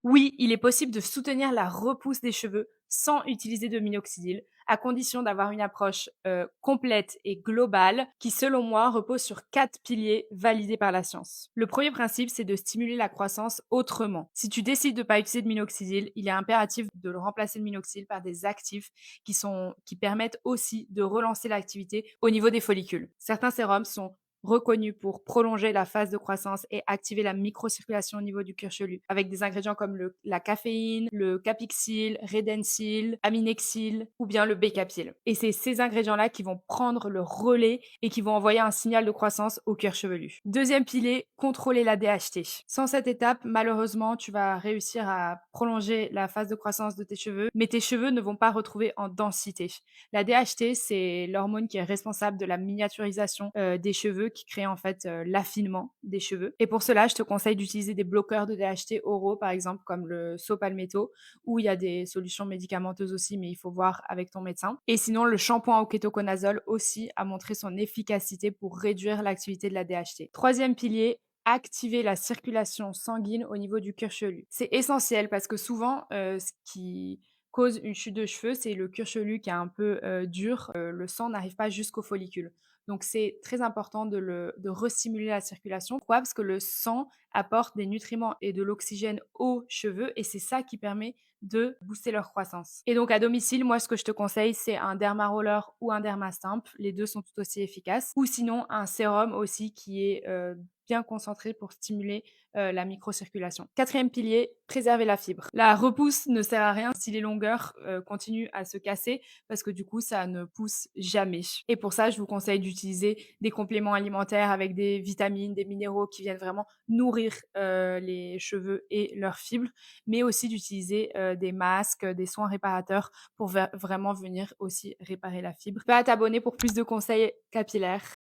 Oui, il est possible de soutenir la repousse des cheveux sans utiliser de minoxidil, à condition d'avoir une approche complète et globale qui, selon moi, repose sur 4 piliers validés par la science. Le premier principe, c'est de stimuler la croissance autrement. Si tu décides de ne pas utiliser de minoxidil, il est impératif de le remplacer le minoxidil par des actifs qui permettent aussi de relancer l'activité au niveau des follicules. Certains sérums sont reconnu pour prolonger la phase de croissance et activer la microcirculation au niveau du cuir chevelu, avec des ingrédients comme la caféine, le capixyl, redensyl, aminexyl ou bien le bécapyl. Et c'est ces ingrédients-là qui vont prendre le relais et qui vont envoyer un signal de croissance au cuir chevelu. Deuxième pilier, contrôler la DHT. Sans cette étape, malheureusement, tu vas réussir à prolonger la phase de croissance de tes cheveux, mais tes cheveux ne vont pas retrouver en densité. La DHT, c'est l'hormone qui est responsable de la miniaturisation des cheveux, qui crée en fait l'affinement des cheveux. Et pour cela, je te conseille d'utiliser des bloqueurs de DHT oraux, par exemple, comme le saw-palmetto, ou il y a des solutions médicamenteuses aussi, mais il faut voir avec ton médecin. Et sinon, le shampoing au kétoconazole aussi a montré son efficacité pour réduire l'activité de la DHT. Troisième pilier, activer la circulation sanguine au niveau du cuir chevelu. C'est essentiel parce que souvent, ce qui cause une chute de cheveux, c'est le cuir chevelu qui est un peu dur. Le sang n'arrive pas jusqu'aux follicules. Donc, c'est très important de restimuler la circulation. Pourquoi? Parce que le sang apporte des nutriments et de l'oxygène aux cheveux et c'est ça qui permet de booster leur croissance. Et donc, à domicile, moi, ce que je te conseille, c'est un dermaroller ou un dermastimp. Les deux sont tout aussi efficaces. Ou sinon, un sérum aussi qui est bien concentré pour stimuler la microcirculation. Quatrième pilier, préserver la fibre. La repousse ne sert à rien si les longueurs continuent à se casser parce que du coup, ça ne pousse jamais. Et pour ça, je vous conseille d'utiliser des compléments alimentaires avec des vitamines, des minéraux qui viennent vraiment nourrir les cheveux et leurs fibres, mais aussi d'utiliser des masques, des soins réparateurs pour vraiment venir aussi réparer la fibre. Va t'abonner pour plus de conseils capillaires.